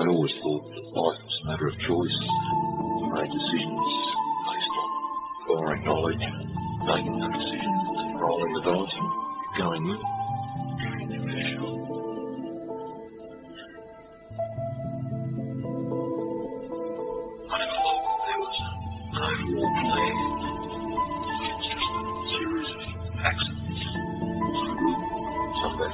I always thought that life was a matter of choice. You made decisions based on acquiring knowledge, making the decisions, rolling the dice and going with it. I never thought there was an overall plan. It was just a series of accidents, some good, some bad.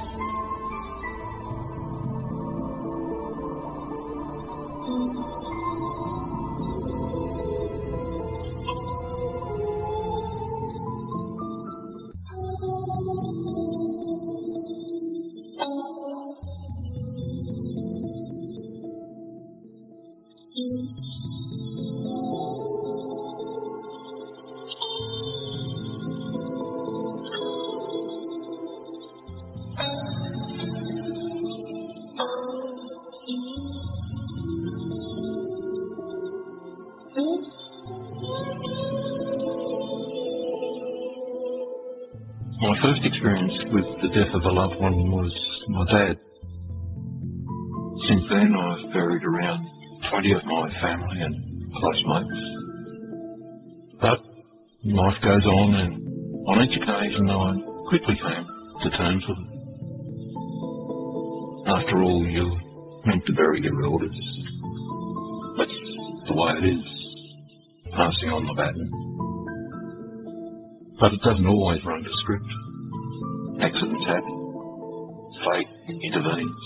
My first experience with the death of a loved one was my dad. Since then, I've buried around 20 of my family and close mates. But life goes on, and on each occasion I quickly came to terms with it. After all, you're meant to bury your elders. That's the way it is, passing on the baton. But it doesn't always run to script. Accidents happen. Fate intervenes.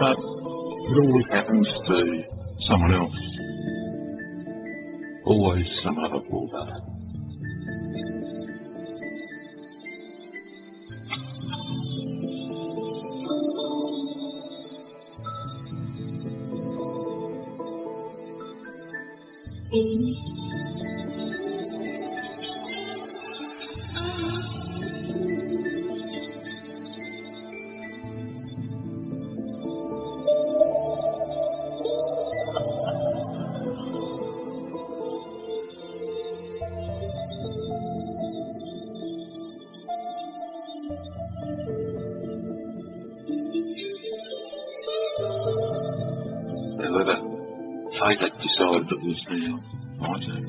But it always happens to someone else. Always some other poor bugger. However, fate had decided that it was now my turn.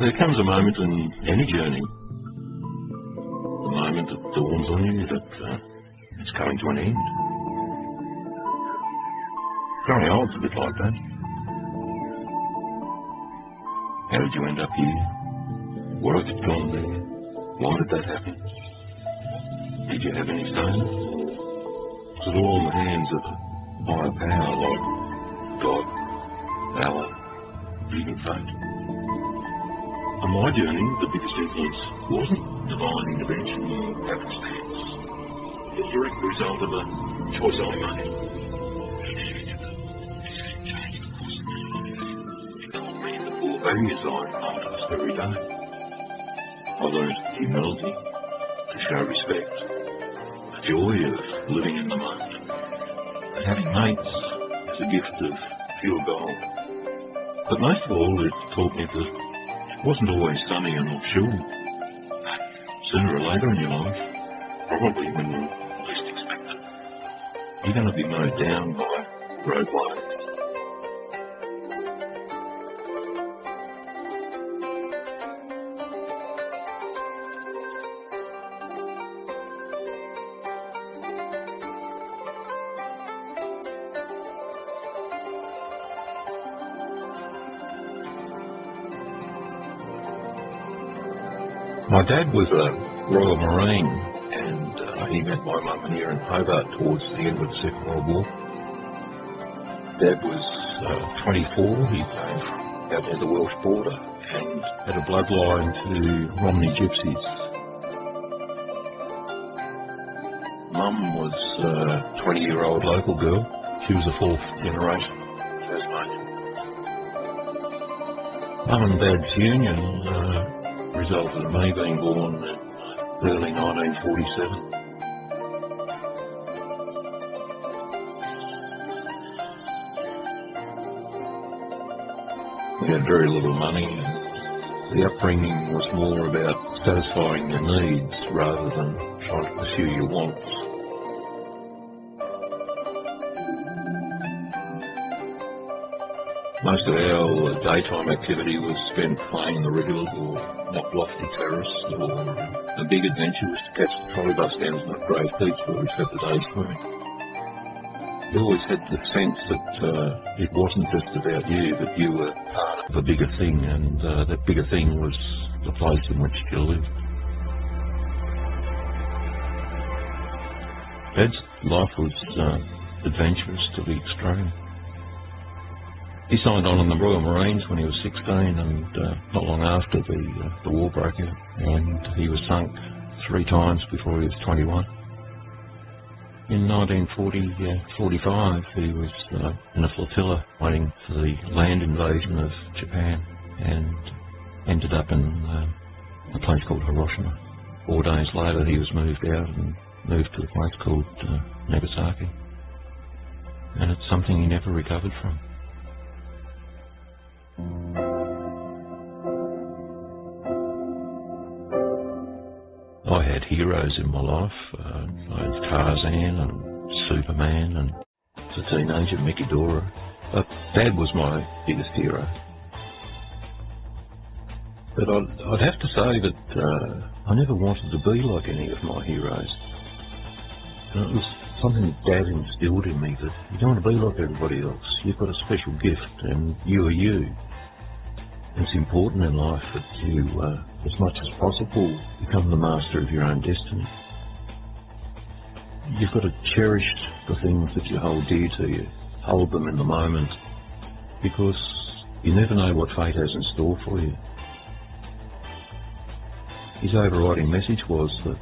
There comes a moment in any journey, the moment that dawns on you that it's coming to an end. Growing old's a bit like that. How did you end up here? What had gone there? Why did that happen? Did you have any say? Was it all in the hands of a higher power like God, Allah, even fate? On my journey, the biggest influence wasn't divine intervention or happenstance. It was a direct result of a choice I made. It taught me the core values I practice every day. I learned humility, to show respect, the joy of living in the moment, and having mates is a gift of pure gold. But most of all, it taught me that it wasn't always sunny and offshore. Sooner or later in your life, probably when you least expect it, you're going to be mowed down by roadblocks. My dad was a Royal Marine, and he met my mum here in Hobart towards the end of the Second World War. Dad was 24, he came from out near the Welsh border and had a bloodline to Romney Gypsies. Mum was a 20-year-old local girl. She was a fourth generation Tasmanian. Mum and Dad's union resulted in me being born in early 1947. We had very little money, and the upbringing was more about satisfying your needs rather than trying to pursue your wants. Most of our daytime activity was spent playing the rivers or up lofty terrace, or a big adventure was to catch the trolley bus down to Grave Beach where we spent the day swimming. We always had the sense that it wasn't just about you, but you were part of a bigger thing, and that bigger thing was the place in which you lived. Dad's life was adventurous to the extreme. He signed on in the Royal Marines when he was 16, and not long after the war broke out, and he was sunk 3 times before he was 21. In 1945, he was in a flotilla waiting for the land invasion of Japan, and ended up in a place called Hiroshima. 4 days later, he was moved out and moved to a place called Nagasaki, and it's something he never recovered from. I had heroes in my life. I had Tarzan and Superman and as a teenager Mickey Dora. But Dad was my biggest hero. But I'd have to say that I never wanted to be like any of my heroes. And it was something that Dad instilled in me, that you don't want to be like everybody else. You've got a special gift and you are you. It's important in life that you, as much as possible, become the master of your own destiny. You've got to cherish the things that you hold dear to you. Hold them in the moment, because you never know what fate has in store for you. His overriding message was that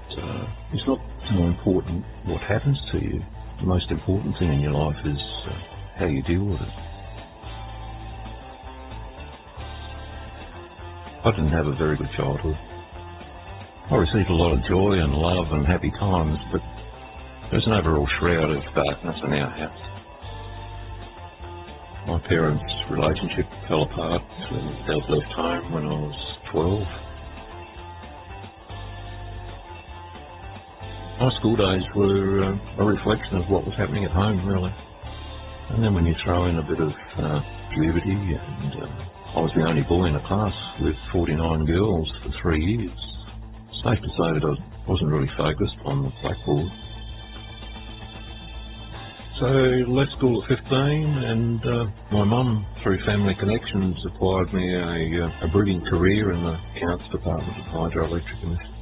it's not so important what happens to you. The most important thing in your life is how you deal with it. I didn't have a very good childhood. I received a lot of joy and love and happy times, but there's an overall shroud of darkness in our house. My parents' relationship fell apart when Dad left home when I was 12. My school days were a reflection of what was happening at home, really. And then when you throw in a bit of puberty, and I was the only boy in the class with 49 girls for 3 years. It's safe to say that I wasn't really focused on the blackboard. So left school at 15, and my mum, through family connections, acquired me a brilliant career in the accounts department of Hydroelectric Commission.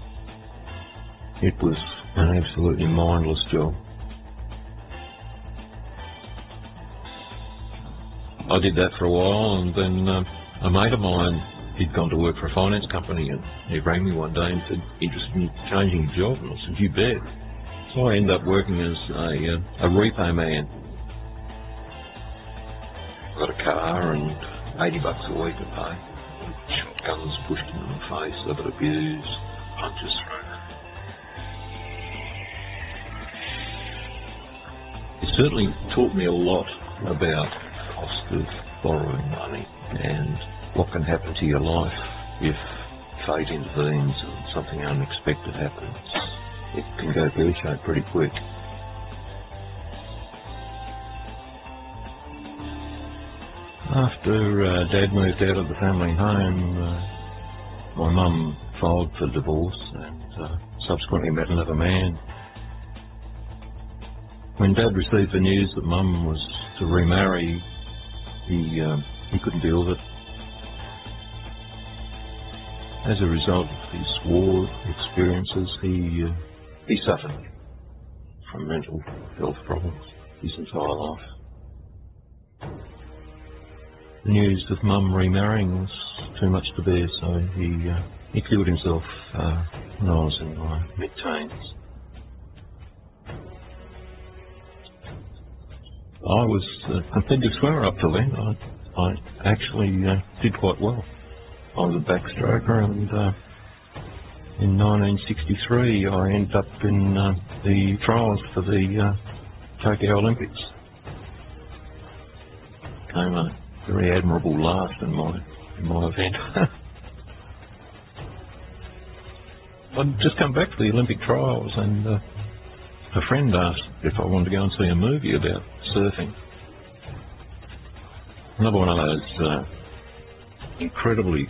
It was an absolutely mindless job. I did that for a while, and then a mate of mine, he'd gone to work for a finance company, and he rang me one day and said, "Interested in changing your job?" And I said, "You bet." So I ended up working as a repo man. Got a car and $80 a week to pay. Shotguns pushed into my face, I got abused, punches through. It certainly taught me a lot about the cost of borrowing money and what can happen to your life if fate intervenes and something unexpected happens. It can go pear-shaped pretty quick. After Dad moved out of the family home, my mum filed for divorce and subsequently met another man. When Dad received the news that Mum was to remarry, he couldn't deal with it. As a result of his war experiences, he suffered. from mental health problems his entire life. The news of Mum remarrying was too much to bear, so he killed himself when I was in my mid-teens. I was a competitive swimmer up till then. I actually did quite well. I was a backstroker, and in 1963 I ended up in the trials for the Tokyo Olympics. Came a very admirable last in my event. I'd just come back to the Olympic trials, and a friend asked if I wanted to go and see a movie about surfing. Another one of those incredibly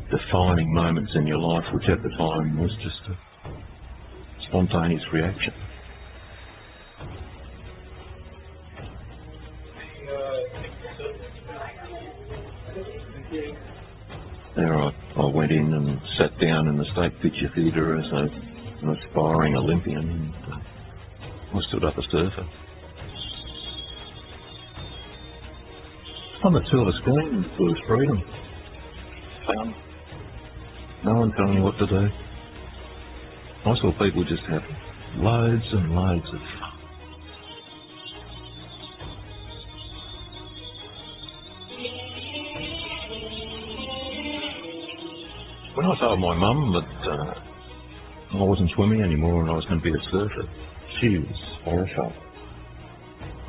defining moments in your life, which at the time was just a spontaneous reaction. There I went in and sat down in the State Picture Theatre as an aspiring Olympian, and I stood up a surfer. On the silver screen was freedom, fun, no one telling you what to do. I saw people just have loads and loads of fun. When I told my mum that I wasn't swimming anymore and I was going to be a surfer, she was horrified.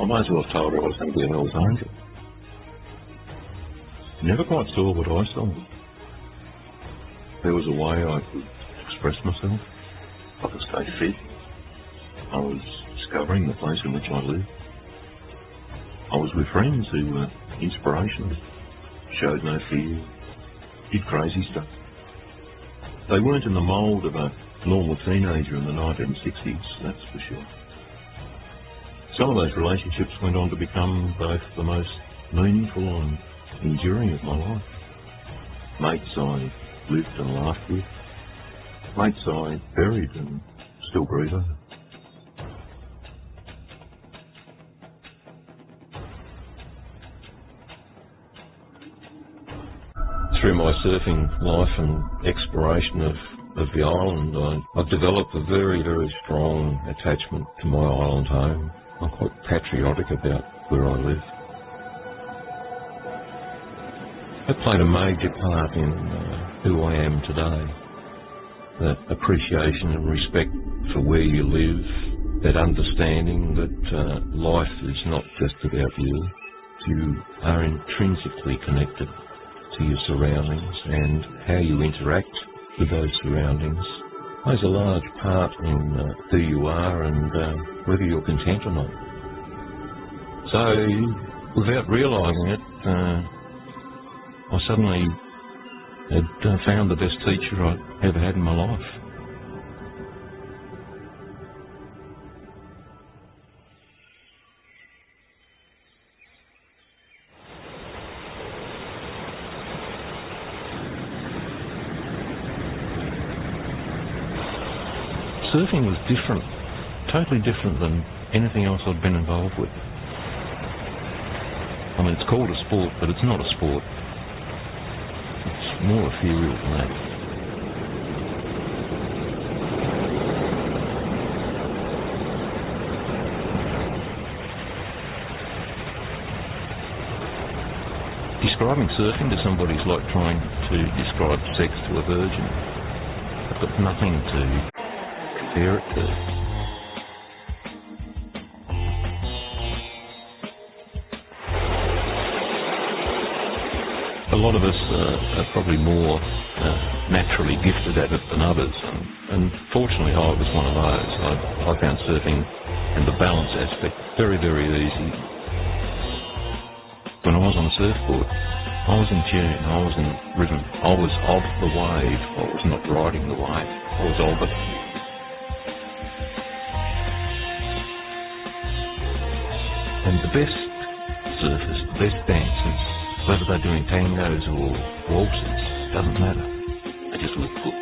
I might as well have told her I was going to be a Hell's Angel. Never quite saw what I saw. There was a way I could express myself. I could stay fit. I was discovering the place in which I lived. I was with friends who were inspirational, showed no fear, did crazy stuff. They weren't in the mould of a normal teenager in the 1960s, that's for sure. Some of those relationships went on to become both the most meaningful and enduring of my life. Mates I lived and laughed with. Mates I buried and still breathe over. Through my surfing life and exploration of the island, I've developed a very, very strong attachment to my island home. I'm quite patriotic about where I live. It played a major part in who I am today. That appreciation and respect for where you live, that understanding that life is not just about you. You are intrinsically connected to your surroundings, and how you interact with those surroundings plays a large part in who you are and whether you're content or not. So, without realising it, I suddenly had found the best teacher I'd ever had in my life. Surfing was different, totally different than anything else I'd been involved with. I mean, it's called a sport, but it's not a sport. It's more ethereal than that. Describing surfing to somebody is like trying to describe sex to a virgin. I've got nothing to compare it to. A lot of us are probably more naturally gifted at it than others, and fortunately I was one of those. I found surfing and the balance aspect very, very easy. When I was on a surfboard, I was in tune, I was in rhythm, I was of the wave, I was not riding the wave, I was of it. And the best surfers, the best dancers, whether they're doing tangos or waltzes, doesn't matter. They just look good.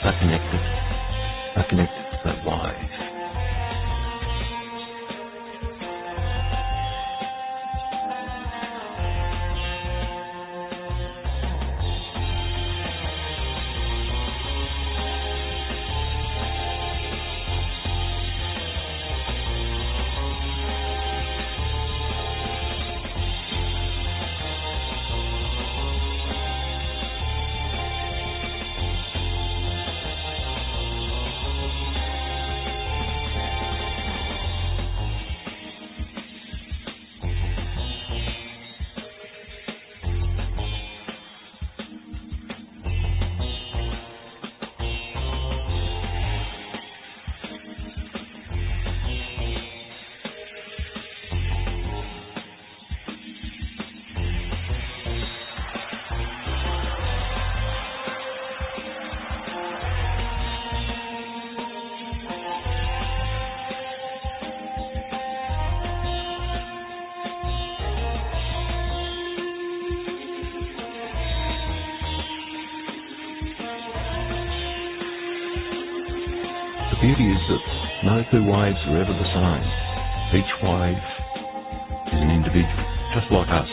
They're connected. They're connected to beauty is that no two waves are ever the same. Each wave is an individual, just like us.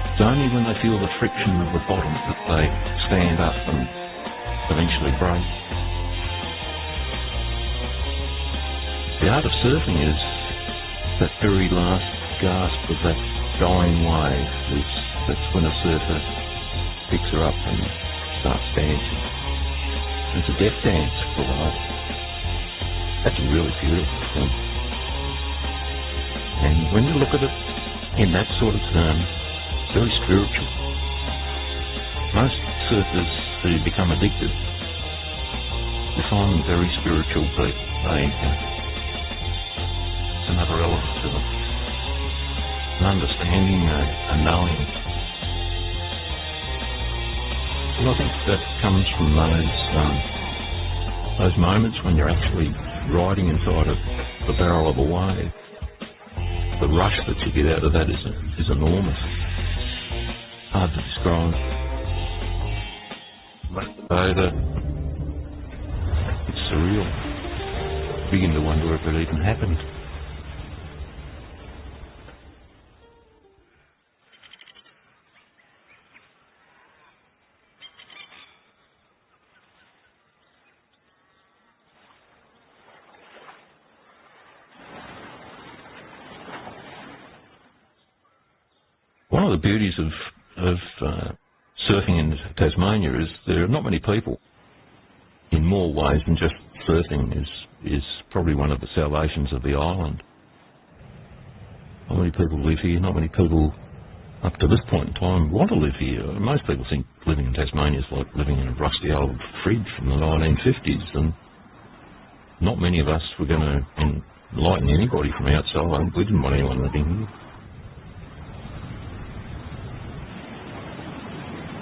It's only when they feel the friction of the bottom that they stand up and eventually break. The art of surfing is that very last gasp of that dying wave. That's when a surfer picks her up and starts dancing. It's a death dance for the whole. That's a really beautiful thing. And when you look at it in that sort of term, it's very spiritual. Most surfers who become addicted, you find them very spiritual, but it's another element to them. An understanding, a knowing. And I think that comes from those moments when you're actually riding inside of the barrel of a wave. The rush that you get out of that is enormous. Hard to describe. But it's surreal. You begin to wonder if it even happened. One of the beauties of surfing in Tasmania is there are not many people in more ways than just surfing is probably one of the salvations of the island. Not many people live here, not many people up to this point in time want to live here. Most people think living in Tasmania is like living in a rusty old fridge from the 1950s, and not many of us were going to enlighten anybody from outside. We didn't want anyone living here.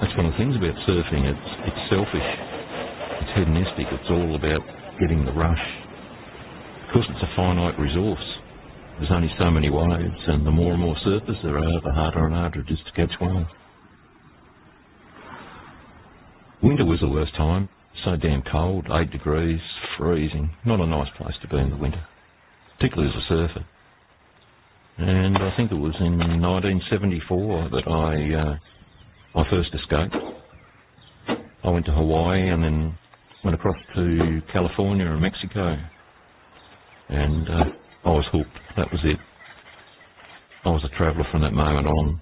That's one of the things about surfing. It's selfish, it's hedonistic, it's all about getting the rush. Of course, it's a finite resource. There's only so many waves, and the more and more surfers there are, the harder and harder it is to catch one. Winter was the worst time. So damn cold, 8 degrees, freezing. Not a nice place to be in the winter, particularly as a surfer. And I think it was in 1974 that I first escaped. I went to Hawaii and then went across to California and Mexico, and I was hooked. That was it. I was a traveller from that moment on.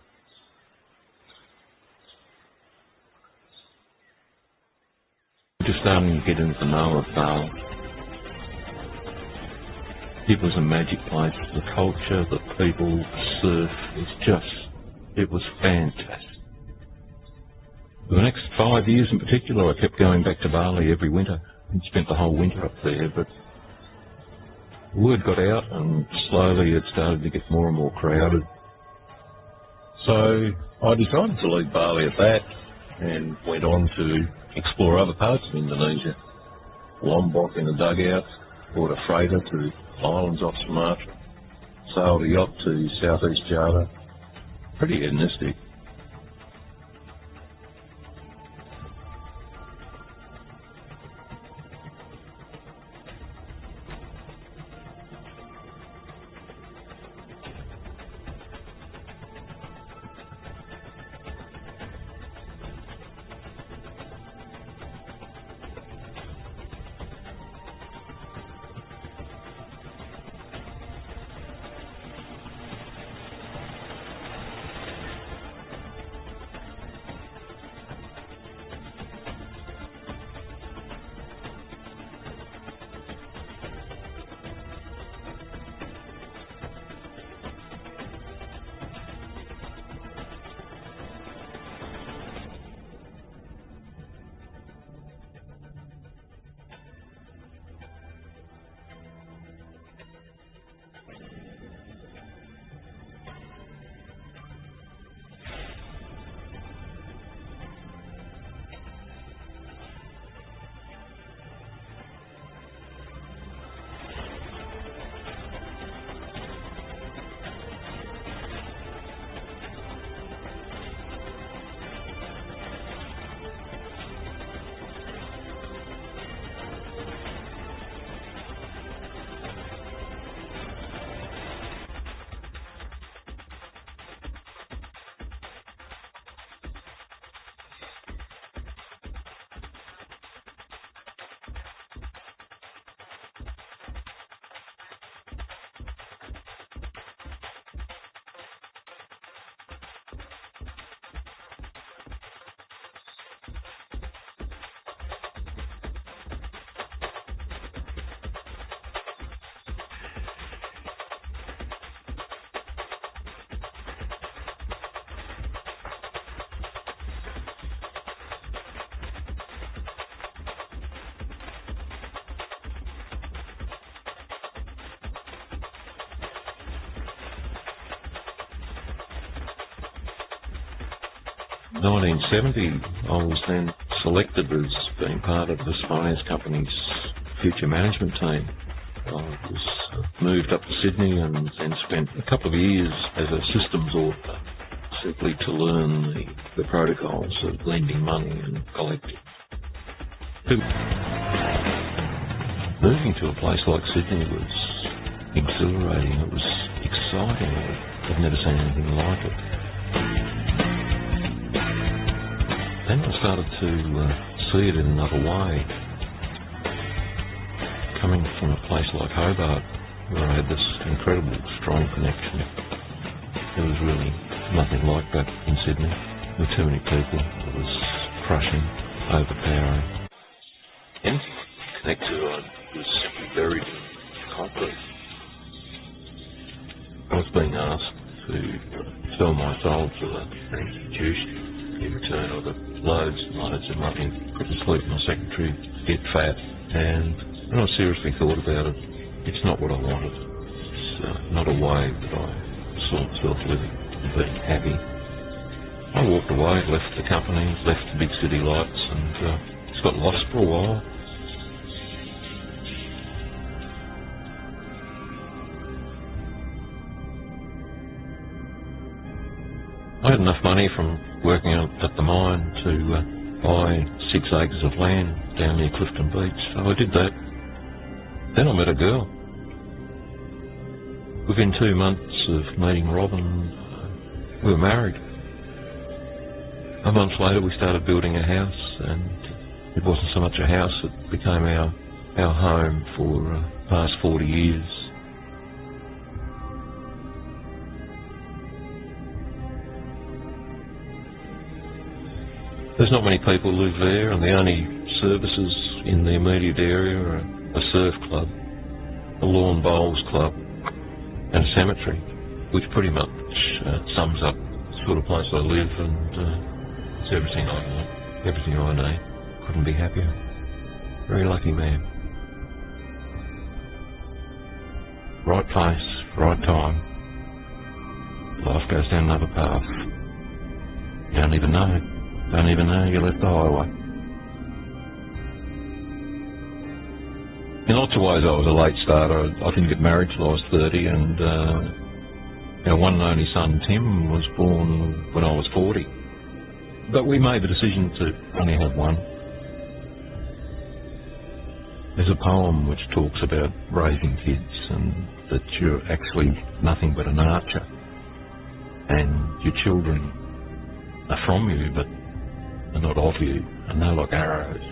Just starting to get into the know of Bali. It was a magic place. The culture, the people, the surf, it was fantastic. For the next 5 years in particular, I kept going back to Bali every winter and spent the whole winter up there, but word got out and slowly it started to get more and more crowded. So I decided to leave Bali at that and went on to explore other parts of Indonesia. Lombok in a dugout, bought a freighter to islands off Sumatra, sailed a yacht to southeast Java. Pretty hedonistic. 1970, I was then selected as being part of this finance company's future management team. I was moved up to Sydney and then spent a couple of years as a systems auditor, simply to learn the protocols of lending money and collecting. Moving to a place like Sydney was exhilarating, it was exciting, I've never seen anything like it. Then I started to see it in another way. Coming from a place like Hobart, where I had this incredible strong connection, there was really nothing like that in Sydney. There were too many people. It was crushing, overpowering. Anything you connect to was simply buried in concrete. I was being asked to sell my soul to an institution. In return, I got loads and loads of money, couldn't sleep, my secretary, get fat, and when I seriously thought about it, it's not what I wanted. It's not a way that I saw myself living and being happy. I walked away, left the company, left the big city lights, and just got lost for a while. I had enough money from working out at the mine to buy 6 acres of land down near Clifton Beach, so I did that. Then I met a girl. Within 2 months of meeting Robin, we were married. A month later we started building a house, and it wasn't so much a house, it became our home for the past 40 years. There's not many people who live there, and the only services in the immediate area are a surf club, a lawn bowls club, and a cemetery, which pretty much sums up the sort of place I live, and it's everything I want, everything I need. Couldn't be happier. Very lucky man. Right place, right time. Life goes down another path. You don't even know. Don't even know you left the highway. In lots of ways I was a late starter. I didn't get married till I was 30, and our one and only son Tim was born when I was 40. But we made the decision to only have one. There's a poem which talks about raising kids and that you're actually nothing but an archer, and your children are from you but are not of you, and they're like arrows.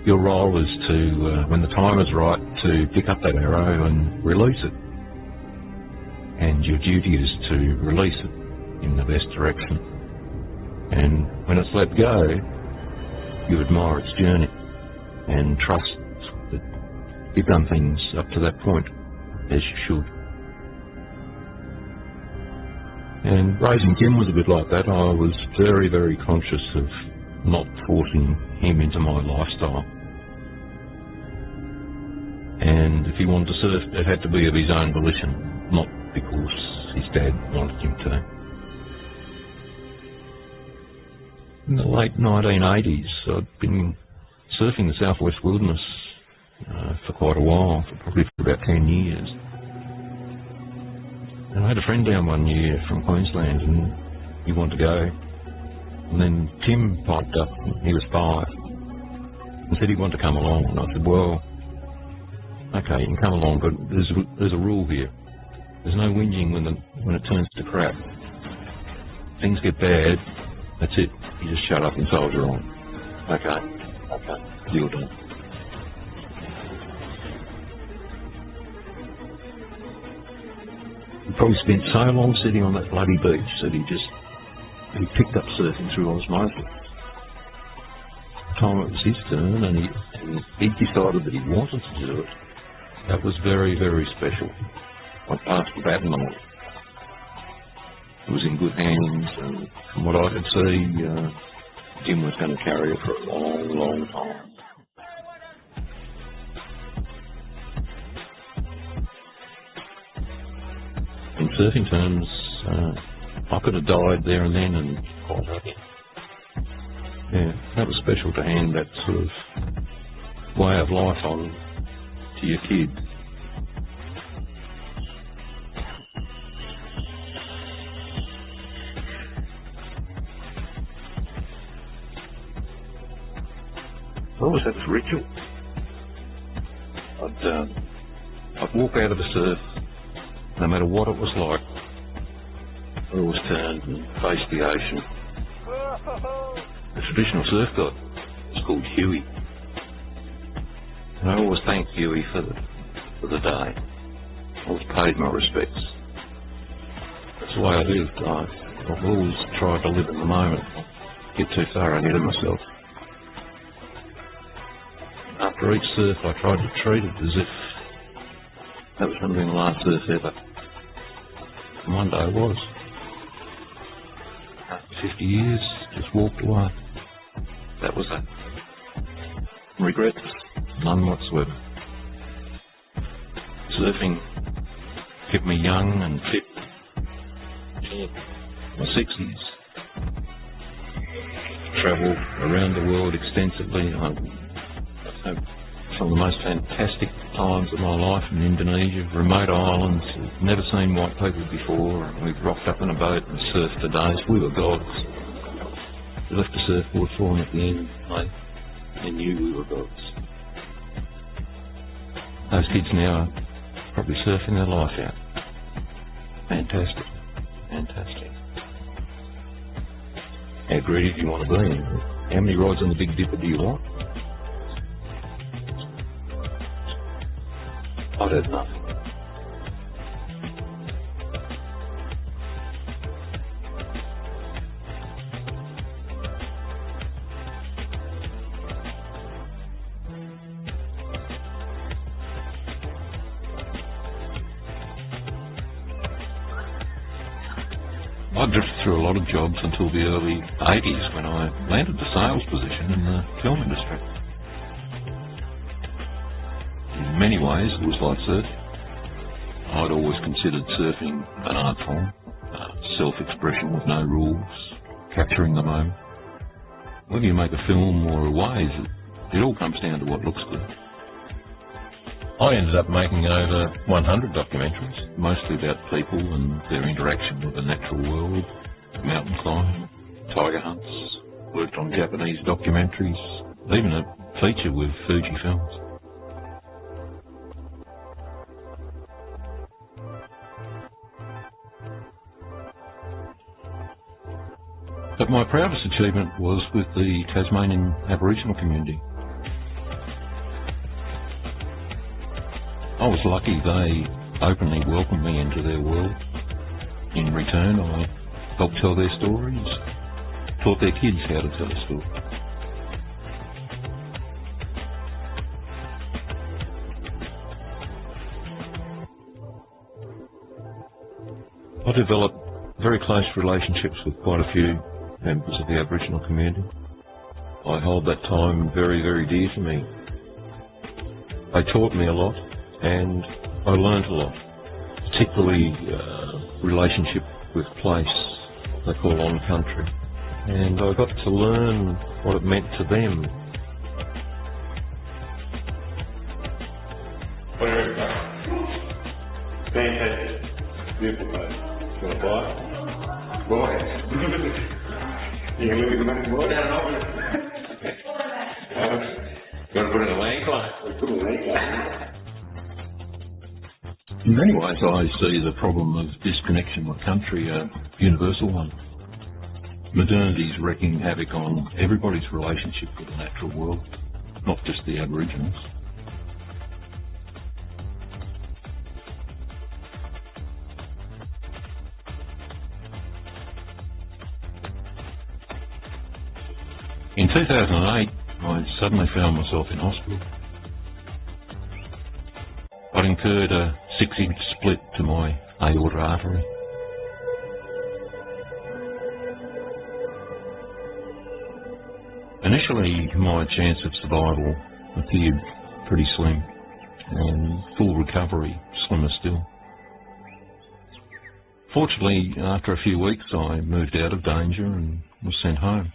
Your role is to, when the time is right, to pick up that arrow and release it. And your duty is to release it in the best direction. And when it's let go, you admire its journey and trust that you've done things up to that point as you should. And raising Tim was a bit like that. I was very, very conscious of not forcing him into my lifestyle. And if he wanted to surf, it had to be of his own volition, not because his dad wanted him to. In the late 1980s, I'd been surfing the southwest wilderness for quite a while, probably for about 10 years. And I had a friend down one year from Queensland, and he wanted to go. And then Tim piped up, he was 5, and said he wanted to come along. And I said, well, okay, you can come along, but there's a rule here. There's no whinging when it turns to crap. Things get bad, that's it. You just shut up and soldier on. Okay, deal done. He probably spent so long sitting on that bloody beach that he picked up surfing through osmosis. The time it was his turn, and he decided that he wanted to do it. That was very, very special. I passed the baton on. It was in good hands, and from what I could see, Jim was going to carry it for a long, long time. In surfing terms, I could have died there and then and quite happy. Yeah, that was special to hand that sort of way of life on to your kids. I always had this ritual. I'd walk out of the surf, no matter what it was like. I always turned and faced the ocean. The traditional surf god was called Huey. And I always thanked Huey for the day. I always paid my respects. That's the way I lived. I've always tried to live in the moment. Get too far ahead of myself. After each surf, I tried to treat it as if that was going to be the last surf ever. And one day it was. After 50 years, just walked away. That was it. Regrets? None whatsoever. Surfing kept me young and fit. My 60s. Travelled around the world extensively. I had some of the most fantastic times of my life in Indonesia, remote islands, never seen white people before, and we rocked up in a boat and surfed for days. We were gods. We left the surfboard for them at the end, mate. They knew we were gods. Those kids now are probably surfing their life out. Fantastic. Fantastic. How greedy do you want to be? How many rides on the Big Dipper do you want? I'd have nothing. I drifted through a lot of jobs until the early 80s when I landed a sales position in the film industry. In many ways, it was like surfing. I'd always considered surfing an art form, self-expression with no rules, capturing the moment. Whether you make a film or a wave, it all comes down to what looks good. I ended up making over 100 documentaries, mostly about people and their interaction with the natural world, mountain climbing, tiger hunts, worked on Japanese documentaries, even a feature with Fuji Films. But my proudest achievement was with the Tasmanian Aboriginal community. I was lucky they openly welcomed me into their world. In return, I helped tell their stories, taught their kids how to tell a story. I developed very close relationships with quite a few members of the Aboriginal community. I hold that time very, very dear to me. They taught me a lot. And I learned a lot, particularly relationship with place they call on country. And I got to learn what it meant to them. Fantastic. Beautiful place. You want to buy it? Buy it. You can look at the money more down. Got to put it in a land class. Put it in a land class. In many ways, I see the problem of disconnection with country a universal one. Modernity is wreaking havoc on everybody's relationship with the natural world, not just the Aboriginals. In 2008, I suddenly found myself in hospital. I'd incurred a 6-inch split to my aorta artery. Initially, my chance of survival appeared pretty slim, and full recovery slimmer still. Fortunately, after a few weeks, I moved out of danger and was sent home.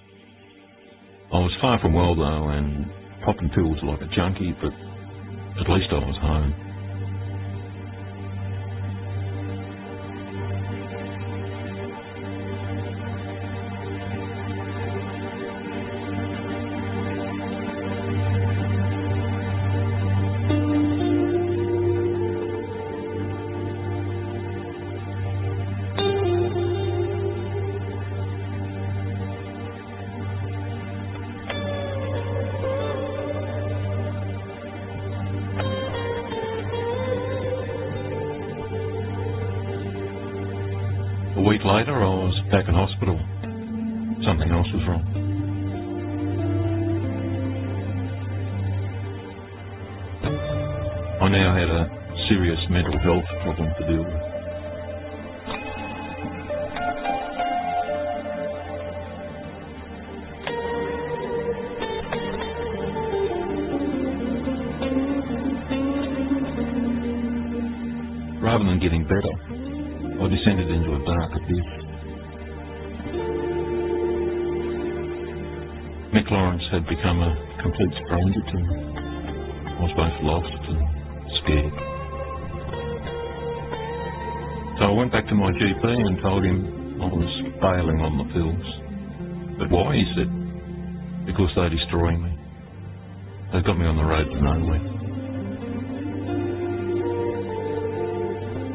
I was far from well though, and popping pills like a junkie, but at least I was home. A week later, I was back in hospital. Something else was wrong. I now had a serious mental health problem to deal with. Rather than getting better, I descended into a dark abyss. Mick Lawrence had become a complete stranger to me. I was both lost and scared. So I went back to my GP and told him I was bailing on the pills. But why, he said. Because they destroy me. They've got me on the road to nowhere.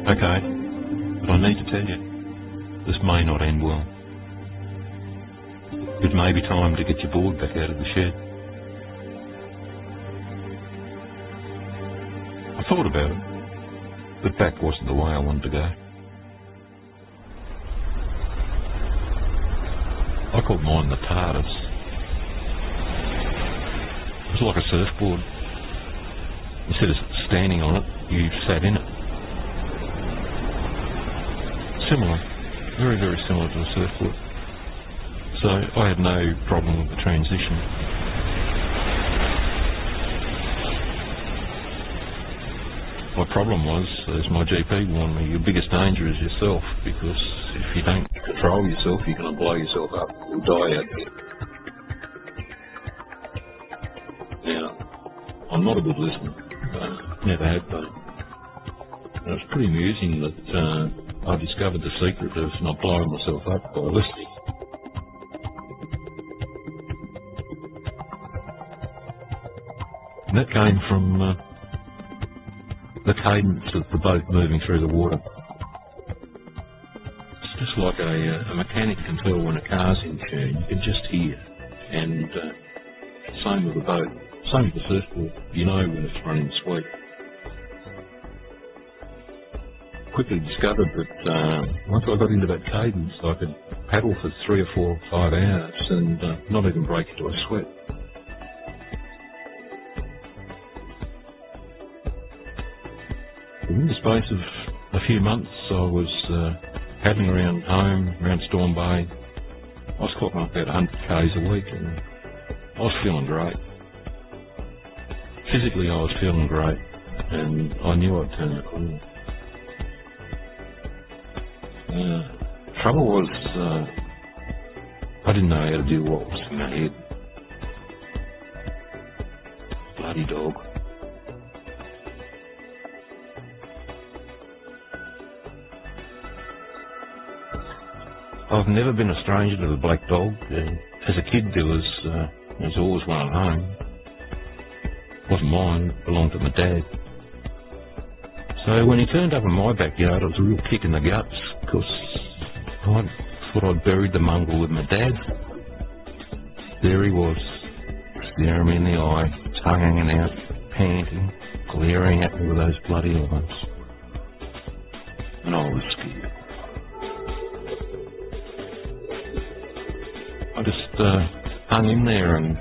Okay, but I need to tell you, this may not end well. It may be time to get your board back out of the shed. I thought about it, but back wasn't the way I wanted to go. I called mine the TARDIS. It was like a surfboard. Instead of standing on it, you sat in it. Similar, very, very similar to a surfboard. So I had no problem with the transition. My problem was, as my GP warned me, your biggest danger is yourself, because if you don't control yourself, you're going to blow yourself up. You'll die out there. Now, I'm not a good listener. Never have been. And it's pretty amusing that I discovered the secret of not blowing myself up by listening. And that came from the cadence of the boat moving through the water. It's just like a mechanic can tell when a car's in tune. You can just hear. And same with the boat. Same with the surfboard. You know when it's running sweet. Quickly discovered that once I got into that cadence, I could paddle for 3 or 4 or 5 hours and not even break into a sweat. In the space of a few months, I was paddling around home, around Storm Bay. I was clocking up about 100 k's a week, and I was feeling great. Physically, I was feeling great, and I knew I'd turn the corner. Trouble was, I didn't know how to do what was in my head. Bloody dog. I've never been a stranger to the black dog. As a kid, there was always one at home. It wasn't mine, it belonged to my dad. So when he turned up in my backyard, it was a real kick in the guts, because I thought I'd buried the mongrel with my dad. There he was, staring me in the eye, tongue hanging out, panting, glaring at me with those bloody eyes. And I was scared. I just hung in there and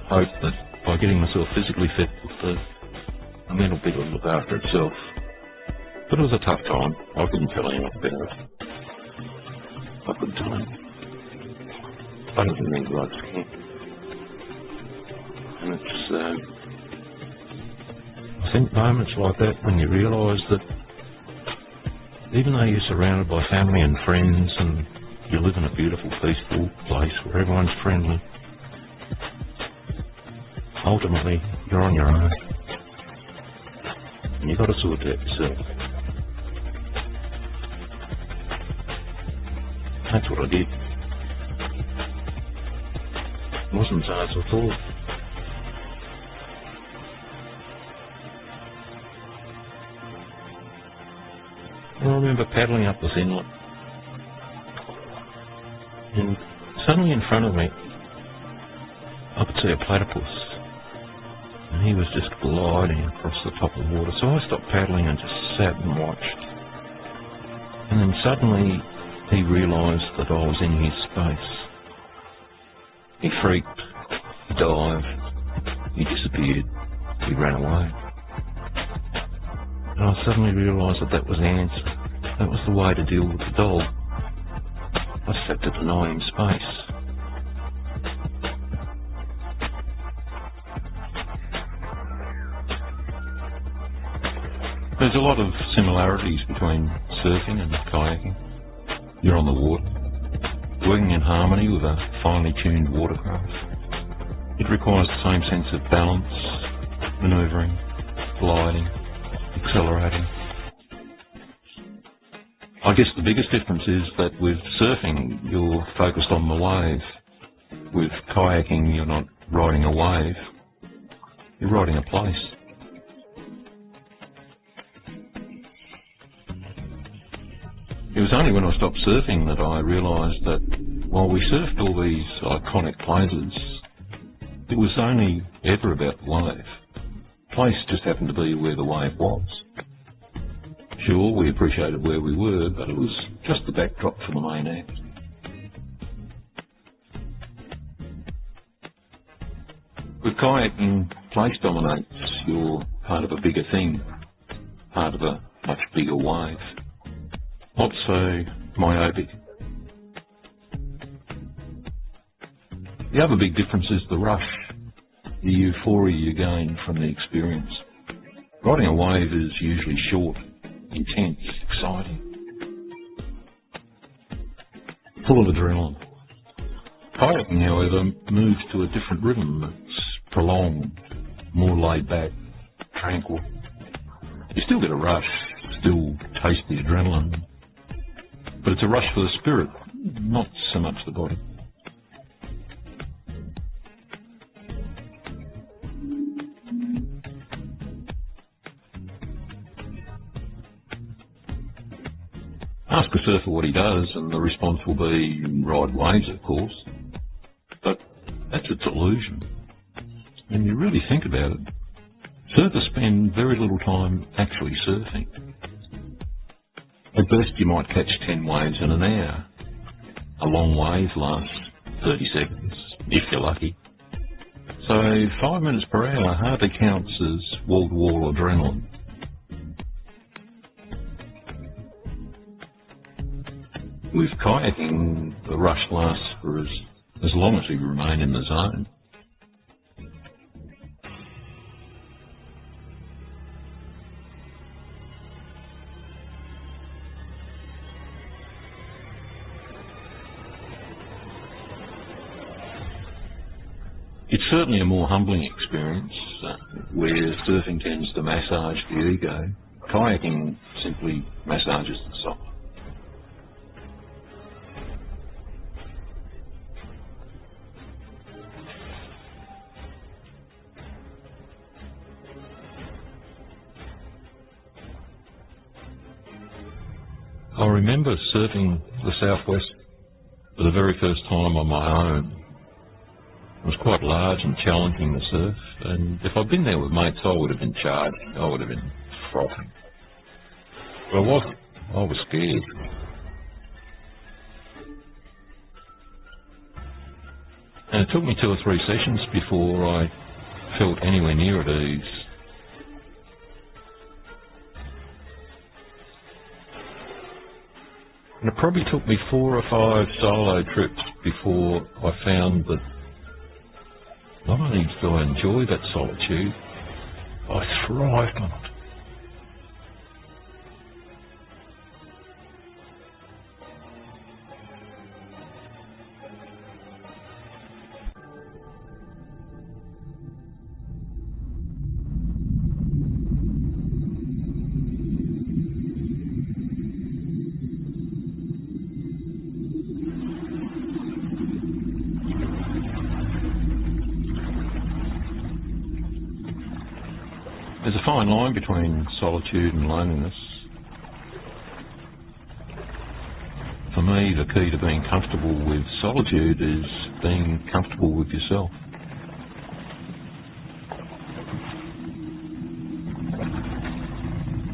hoped that by getting myself physically fit, the mental bit would look after itself. But it was a tough time. I couldn't tell anyone about it. I couldn't tell him. I don't think blood skin. And it's, I think moments like that when you realise that Even though you're surrounded by family and friends and you live in a beautiful, peaceful place where everyone's friendly, ultimately you're on your own. And you've got to sort it out yourself. That's what I did. It wasn't as hard as I thought. I remember paddling up this inlet, and suddenly in front of me I could see a platypus, and he was just gliding across the top of the water. So I stopped paddling and just sat and watched. And then suddenly he realised that I was in his space. He freaked, he dived, he disappeared, he ran away. And I suddenly realised that that was the answer. That was the way to deal with the dog. I just had to deny him space. There's a lot of similarities between surfing and kayaking. You're on the water, working in harmony with a finely tuned watercraft. It requires the same sense of balance, manoeuvring, gliding, accelerating. I guess the biggest difference is that with surfing, you're focused on the wave. With kayaking, you're not riding a wave, you're riding a place. It was only when I stopped surfing that I realised that while we surfed all these iconic places, it was only ever about the wave. The place just happened to be where the wave was. Sure, we appreciated where we were, but it was just the backdrop for the main act. With kayaking, place dominates. You're part of a bigger thing, part of a much bigger wave. Not so myopic. The other big difference is the rush, the euphoria you gain from the experience. Riding a wave is usually short, intense, exciting, full of adrenaline. Kayaking, however, moves to a different rhythm that's prolonged, more laid back, tranquil. You still get a rush, still taste the adrenaline, but it's a rush for the spirit, not so much the body. Ask a surfer what he does, and the response will be ride waves, of course. But that's its illusion. When you really think about it, surfers spend very little time actually surfing. At best, you might catch 10 waves in an hour. A long wave lasts 30 seconds, if you're lucky. So 5 minutes per hour hardly counts as wall-to-wall adrenaline. With kayaking, the rush lasts for as long as you remain in the zone. It's certainly a more humbling experience, where surfing tends to massage the ego. Kayaking simply massages the soul. I remember surfing the southwest for the very first time on my own. It was quite large and challenging to surf, and if I'd been there with mates, I would have been charged. I would have been frothing. But I wasn't. I was scared. And it took me 2 or 3 sessions before I felt anywhere near at ease. And it probably took me 4 or 5 solo trips before I found that not only do I enjoy that solitude, I thrived on it. There's a fine line between solitude and loneliness. For me, the key to being comfortable with solitude is being comfortable with yourself.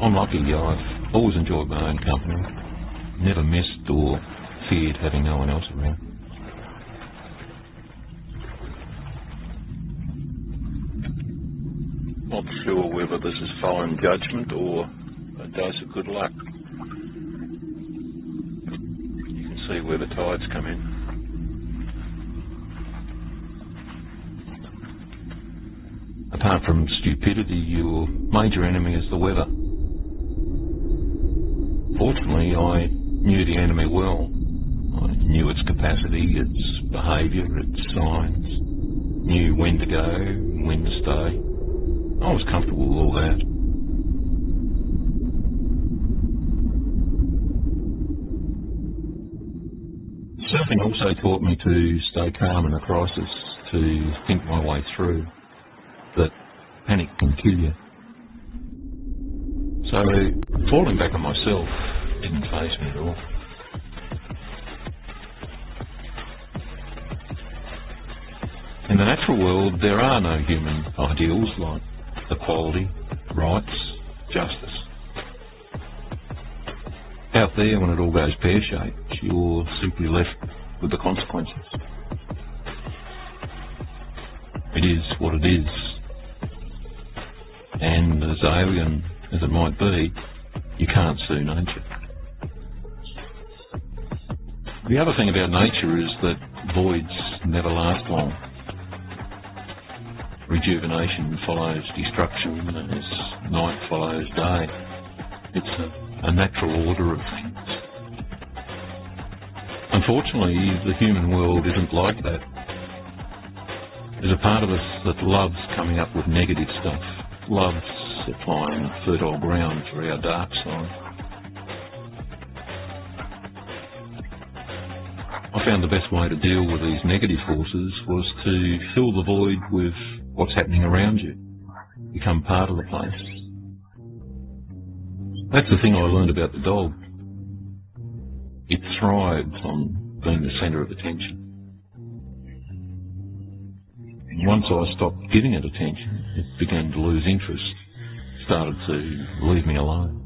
I'm lucky. I've always enjoyed my own company, never missed or feared having no one else around. Not sure whether this is fine judgment or a dose of good luck. You can see where the tides come in. Apart from stupidity, your major enemy is the weather. Fortunately, I knew the enemy well. I knew its capacity, its behaviour, its signs, knew when to go, when to stay. I was comfortable with all that. Surfing also taught me to stay calm in a crisis, to think my way through, that panic can kill you. So falling back on myself didn't faze me at all. In the natural world, there are no human ideals like equality, rights, justice. Out there, when it all goes pear-shaped, you're simply left with the consequences. It is what it is. And as alien as it might be, you can't sue nature. The other thing about nature is that voids never last long. Rejuvenation follows destruction as night follows day. It's a natural order of things. Unfortunately, the human world isn't like that. There's a part of us that loves coming up with negative stuff, loves supplying fertile ground for our dark side. I found the best way to deal with these negative forces was to fill the void with what's happening around you, become part of the place. That's the thing I learned about the dog. It thrives on being the centre of attention. And once I stopped giving it attention, it began to lose interest, started to leave me alone.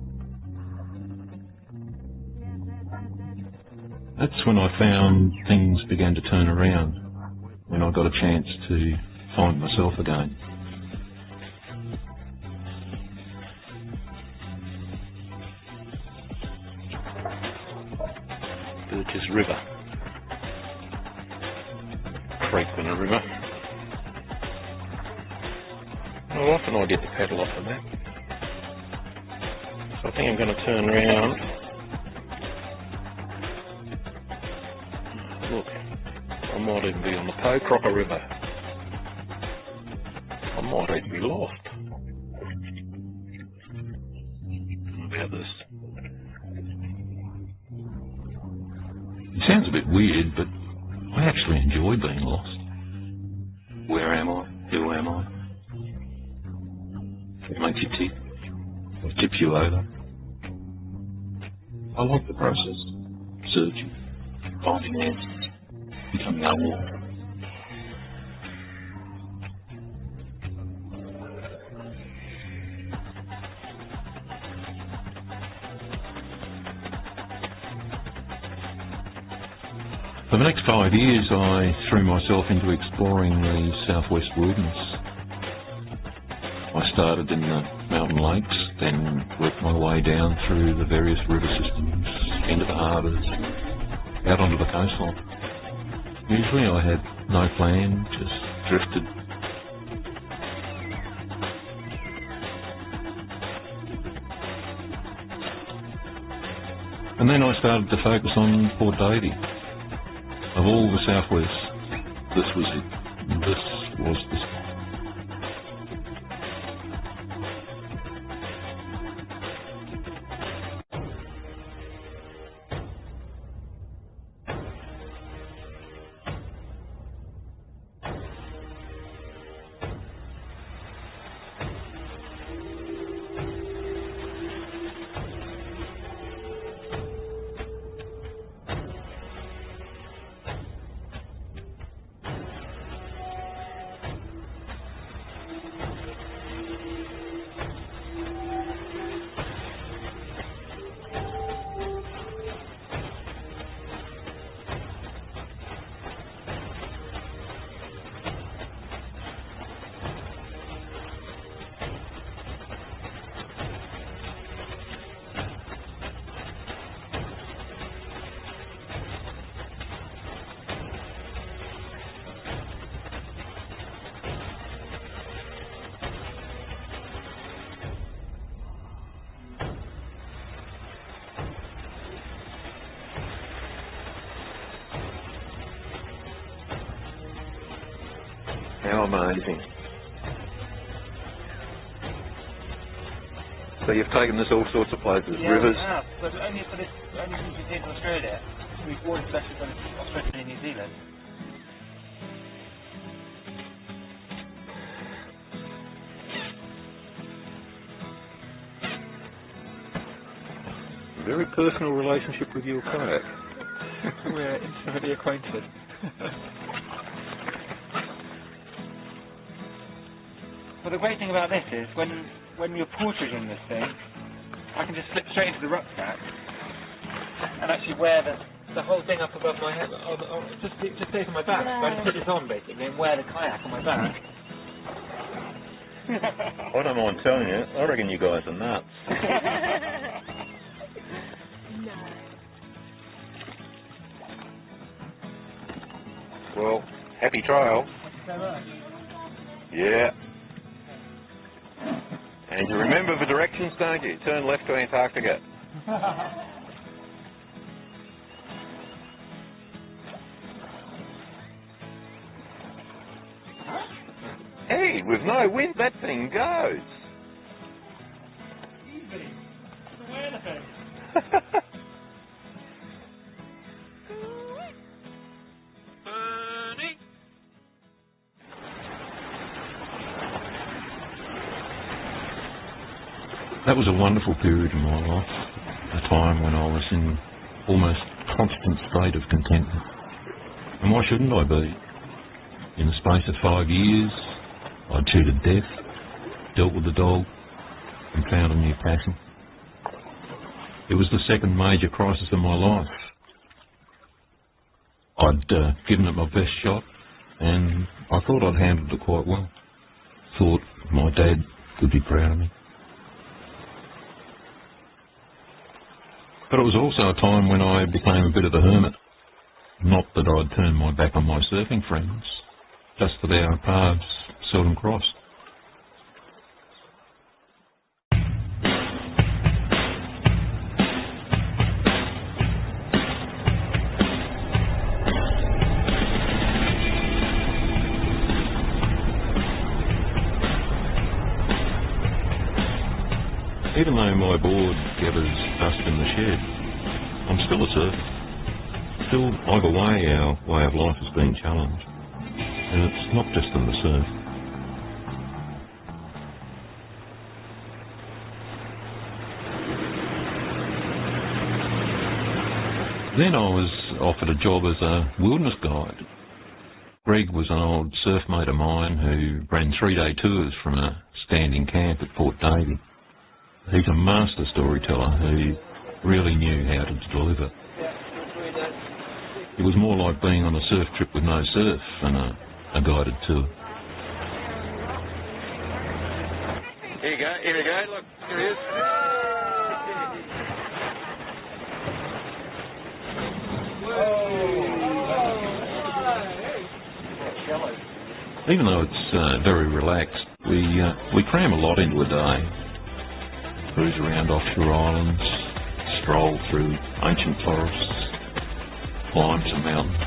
That's when I found things began to turn around, when I got a chance to find myself again. Burgess River. Creek in a river. Well, often I get the paddle off of that. So I think I'm going to turn around. Look, I might even be on the Pocrocker River. I might even be lost. How about this? It sounds a bit weird, but I actually enjoy being lost. Where am I? Who am I? It makes you tick. It tips you over. I like the process. Searching, finding answers, becoming unwarned. For the next 5 years, I threw myself into exploring the southwest wilderness. I started in the mountain lakes, then worked my way down through the various river systems, into the harbours, out onto the coastline. Usually I had no plan, just drifted. And then I started to focus on Port Davey. Of all the southwest, this was it. This was the spot. How amazing. So you've taken this all sorts of places, rivers? Yeah, but only since we've been to Australia. We've always especially done Australia and New Zealand. Very personal relationship with your kayak. We're intimately acquainted. Well, the great thing about this is when you're portaging this thing, I can just slip straight into the rucksack and actually wear the whole thing up above my head. Just stays on my back. Yeah. I just put this on basically and wear the kayak on my back. I don't mind telling you, I reckon you guys are nuts. Well, happy trail. Thank you so much. Yeah. And you remember the directions, don't you? Turn left to Antarctica. Hey, with no wind, that thing goes. Easy. It's away anything. That was a wonderful period in my life, a time when I was in almost constant state of contentment. And why shouldn't I be? In the space of 5 years, I'd cheated death, dealt with the dog, and found a new passion. It was the second major crisis of my life. I'd given it my best shot, and I thought I'd handled it quite well. Thought my dad would be proud of me. But it was also a time when I became a bit of a hermit. Not that I'd turned my back on my surfing friends, just that our paths seldom crossed. Even though my board gathers dust in the shed, I'm still a surfer. Still, either way, our way of life has been challenged. And it's not just in the surf. Then I was offered a job as a wilderness guide. Greg was an old surf mate of mine who ran 3-day tours from a standing camp at Port Davey. He's a master storyteller who really knew how to deliver. It was more like being on a surf trip with no surf than a guided tour. Here you go, look, here he is. Even though it's very relaxed, we cram a lot into a day. Cruise around offshore islands, stroll through ancient forests, climb some mountains.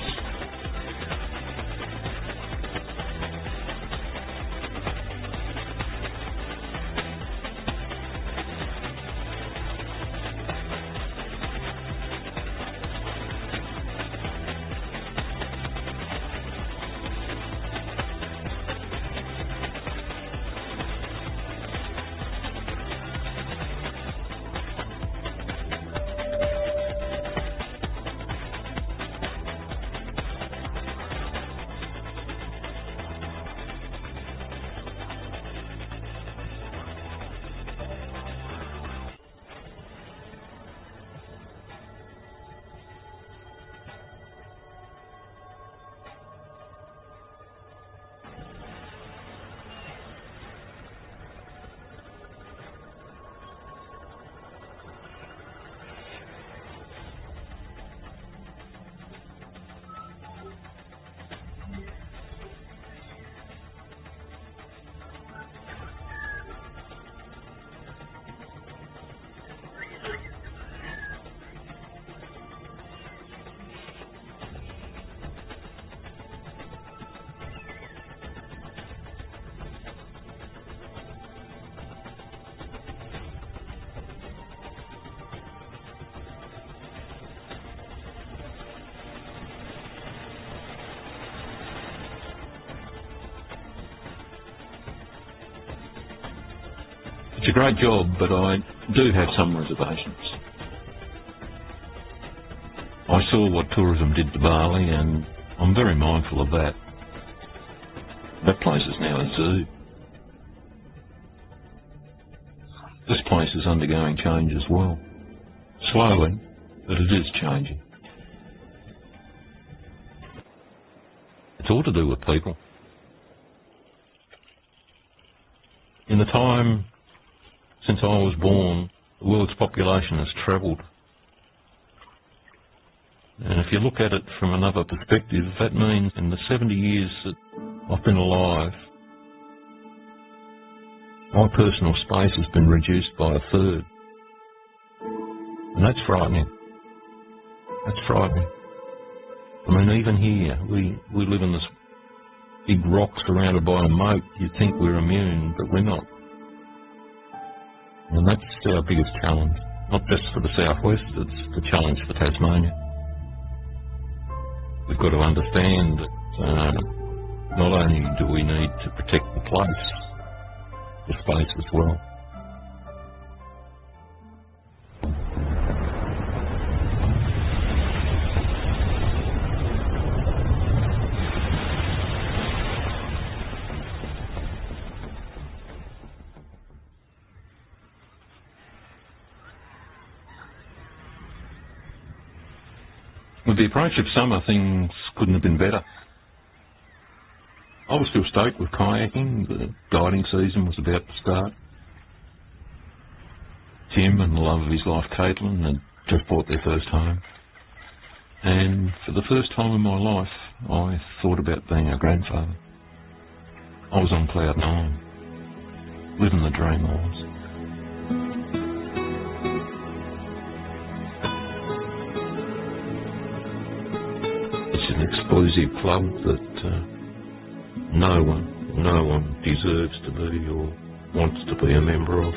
It's a great job, but I do have some reservations. I saw what tourism did to Bali, and I'm very mindful of that. That place is now a zoo. This place is undergoing change as well. Slowly, but it is changing. It's all to do with people. In the time since I was born, the world's population has travelled. And if you look at it from another perspective, that means in the 70 years that I've been alive, my personal space has been reduced by a third. And that's frightening. That's frightening. I mean, even here, we live in this big rock surrounded by a moat. You'd think we're immune, but we're not. And that's our biggest challenge. Not just for the southwest, it's the challenge for Tasmania. We've got to understand that not only do we need to protect the place, the space as well. With the approach of summer, things couldn't have been better. I was still stoked with kayaking. The guiding season was about to start. Tim and the love of his life, Caitlin, had just bought their first home. And for the first time in my life, I thought about being a grandfather. I was on cloud nine, living the dream I was. Exclusive club that no one deserves to be or wants to be a member of.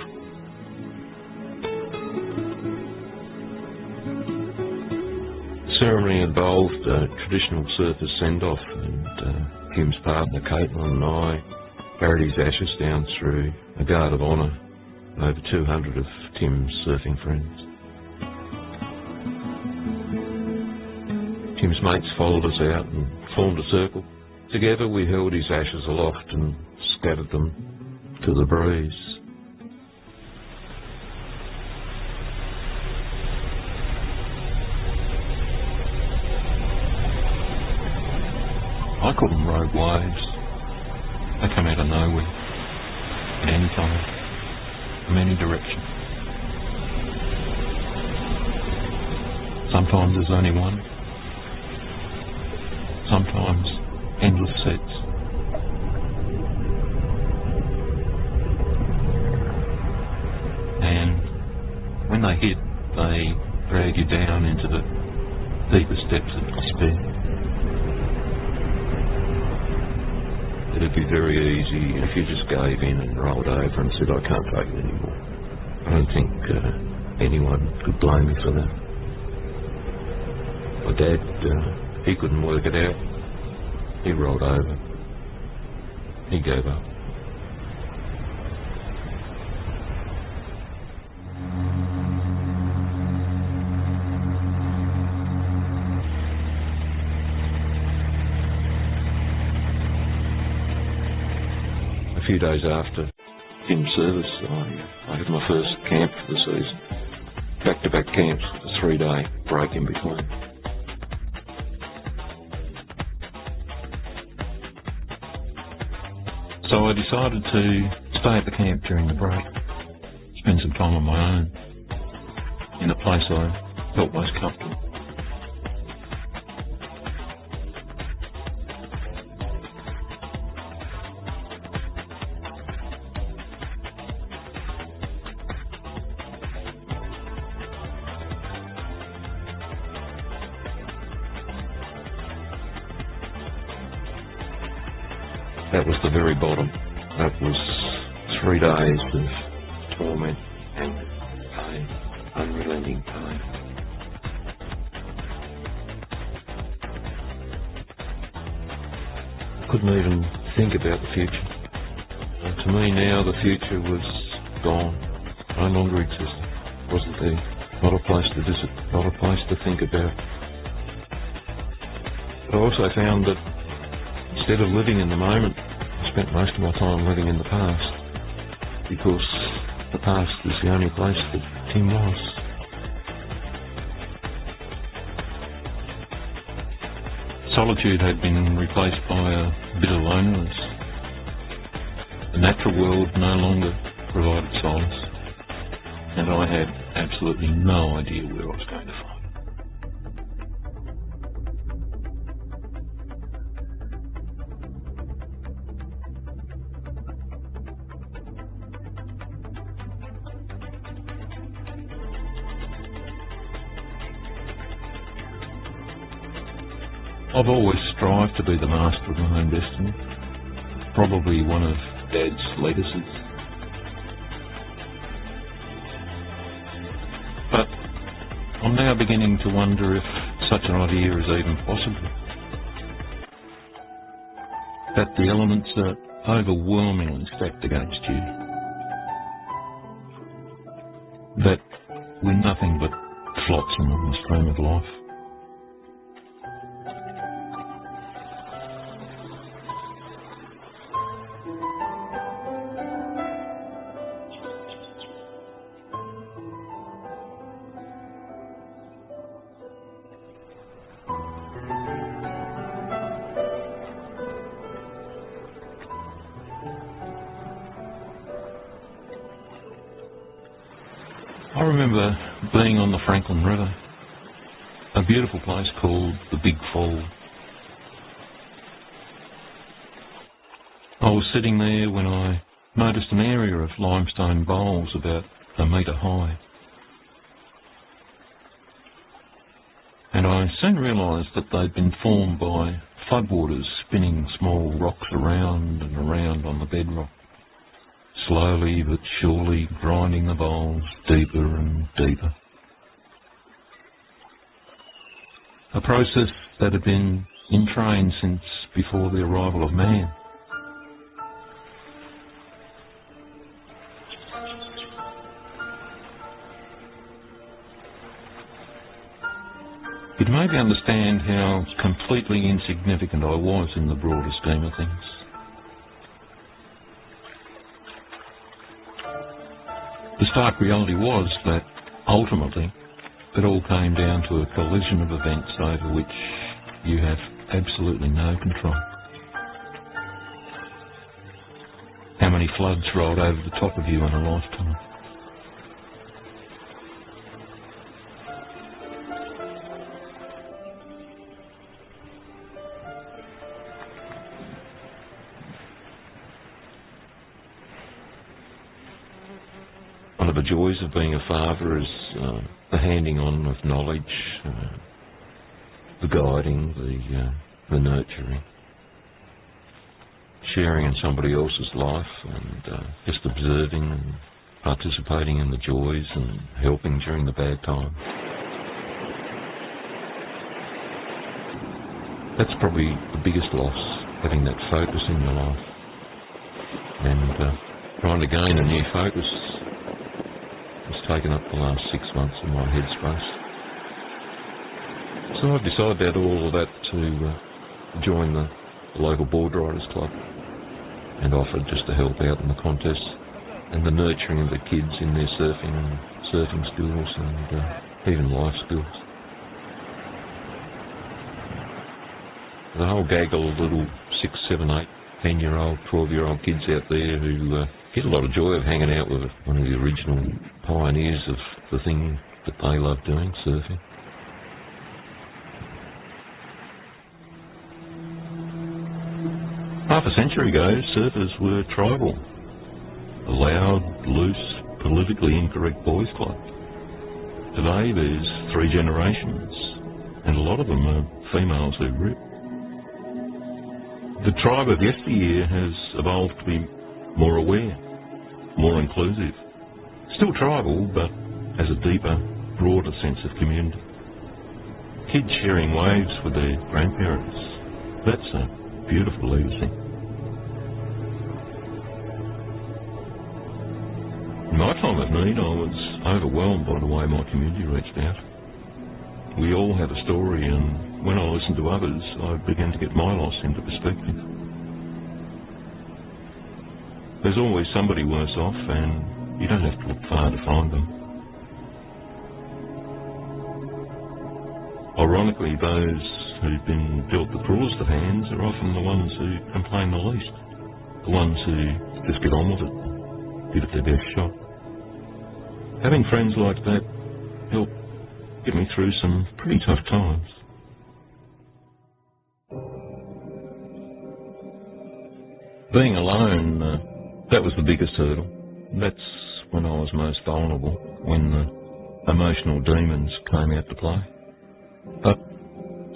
The ceremony involved a traditional surface send-off, and Tim's partner Caitlin and I carried his ashes down through a guard of honour over 200 of Tim's surfing friends. Tim's mates followed us out and formed a circle. Together we held his ashes aloft and scattered them to the breeze. I call them rogue waves. They come out of nowhere, at any time, from any direction. Sometimes there's only one. Sometimes endless sets. And when they hit, they drag you down into the deepest depths of despair. It'd be very easy if you just gave in and rolled over and said, I can't take it anymore. I don't think anyone could blame me for that. My dad, he couldn't work it out. He rolled over. He gave up. A few days after Tim's service, I had my first camp for the season. Back-to-back camps with a 3-day break in between. So I decided to stay at the camp during the break, spend some time on my own, in a place I felt most comfortable. That was the very bottom. That was 3 days of torment, anger, pain, unrelenting pain. I couldn't even think about the future. To me now, the future was gone, no longer existed, wasn't there, not a place to visit, not a place to think about. But I also found that instead of living in the moment, I spent most of my time living in the past, because the past is the only place that Tim was. Solitude had been replaced by a bit of loneliness. The natural world no longer provided solace, and I had absolutely no idea where I was going to find it. I've always strived to be the master of my own destiny, probably one of Dad's legacies. But I'm now beginning to wonder if such an idea is even possible. That the elements are overwhelmingly stacked against you. That we're nothing but flotsam on the stream of life. I remember being on the Franklin River, a beautiful place called the Big Fall. I was sitting there when I noticed an area of limestone bowls about a metre high. And I soon realised that they'd been formed by floodwaters spinning small rocks around and around on the bedrock, slowly but surely grinding the bowls deeper and deeper. A process that had been in train since before the arrival of man. You'd maybe understand how completely insignificant I was in the broader scheme of things. The stark reality was that, ultimately, it all came down to a collision of events over which you have absolutely no control. How many floods rolled over the top of you in a lifetime? One of the joys of being a father is the handing on of knowledge, the guiding, the nurturing, sharing in somebody else's life and just observing and participating in the joys and helping during the bad times. That's probably the biggest loss, having that focus in your life and trying to gain a new focus. It's taken up the last 6 months of my headspace. So I've decided out of all of that to join the local board riders club and offered just to help out in the contests and the nurturing of the kids in their surfing skills and even life skills. The whole gaggle of little 6, 7, 8, 10-year-old, 12-year-old kids out there who get a lot of joy of hanging out with one of the original pioneers of the thing that they love doing, surfing. Half a century ago, surfers were tribal, a loud, loose, politically incorrect boys' club. Today there's 3 generations, and a lot of them are females who rip. The tribe of yesteryear has evolved to be more aware, more inclusive. Still tribal, but has a deeper, broader sense of community. Kids sharing waves with their grandparents. That's a beautiful legacy. In my time of need, I was overwhelmed by the way my community reached out. We all have a story, and when I listened to others, I began to get my loss into perspective. There's always somebody worse off, and you don't have to look far to find them. Ironically, those who've been dealt the cruelest of hands are often the ones who complain the least, the ones who just get on with it, give it their best shot. Having friends like that helped get me through some pretty tough times. Being alone, that was the biggest hurdle. That's when I was most vulnerable, when the emotional demons came out to play. But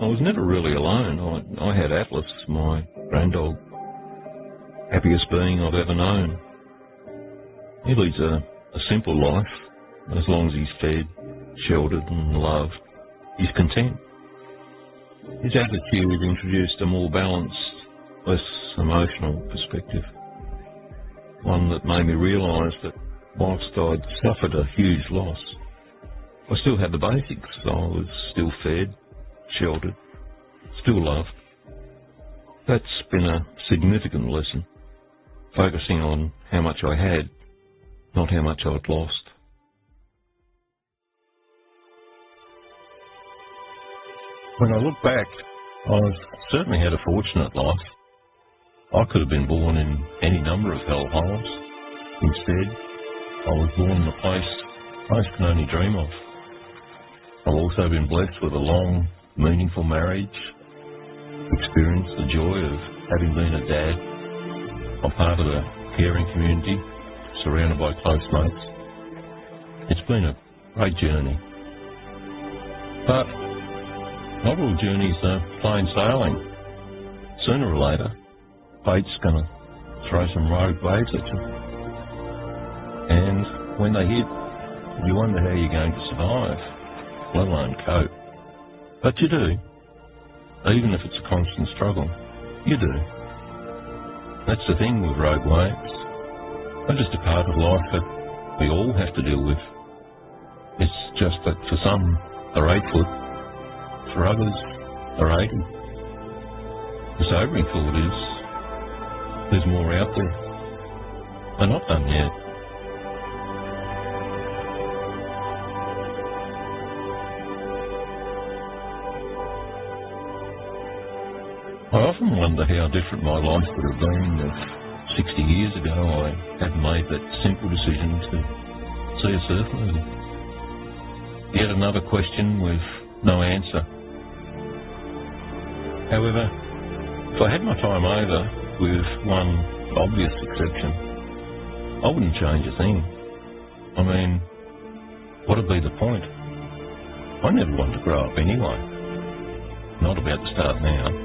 I was never really alone. I had Atlas, my granddog, happiest being I've ever known. He leads a simple life. As long as he's fed, sheltered and loved, he's content. His attitude introduced a more balanced, less emotional perspective. One that made me realise that whilst I'd suffered a huge loss, I still had the basics. I was still fed, sheltered, still loved. That's been a significant lesson, focusing on how much I had, not how much I'd lost. When I look back, I've certainly had a fortunate life. I could have been born in any number of hellholes. Instead, I was born in the place most can only dream of. I've also been blessed with a long, meaningful marriage, experienced the joy of having been a dad, a part of the caring community, surrounded by close mates. It's been a great journey. But not all journeys are plain sailing. Sooner or later, fate's going to throw some rogue waves at you. And when they hit, you wonder how you're going to survive, let alone cope. But you do. Even if it's a constant struggle, you do. That's the thing with rogue waves. They're just a part of life that we all have to deal with. It's just that for some, they're 8 foot. For others, they're 80. The sobering thought is, there's more out there. They're not done yet. I often wonder how different my life would have been if 60 years ago I had made that simple decision to see a surf movie. Yet another question with no answer. However, if I had my time over, with one obvious exception, I wouldn't change a thing. I mean, what'd be the point? I never wanted to grow up anyway. Not about to start now.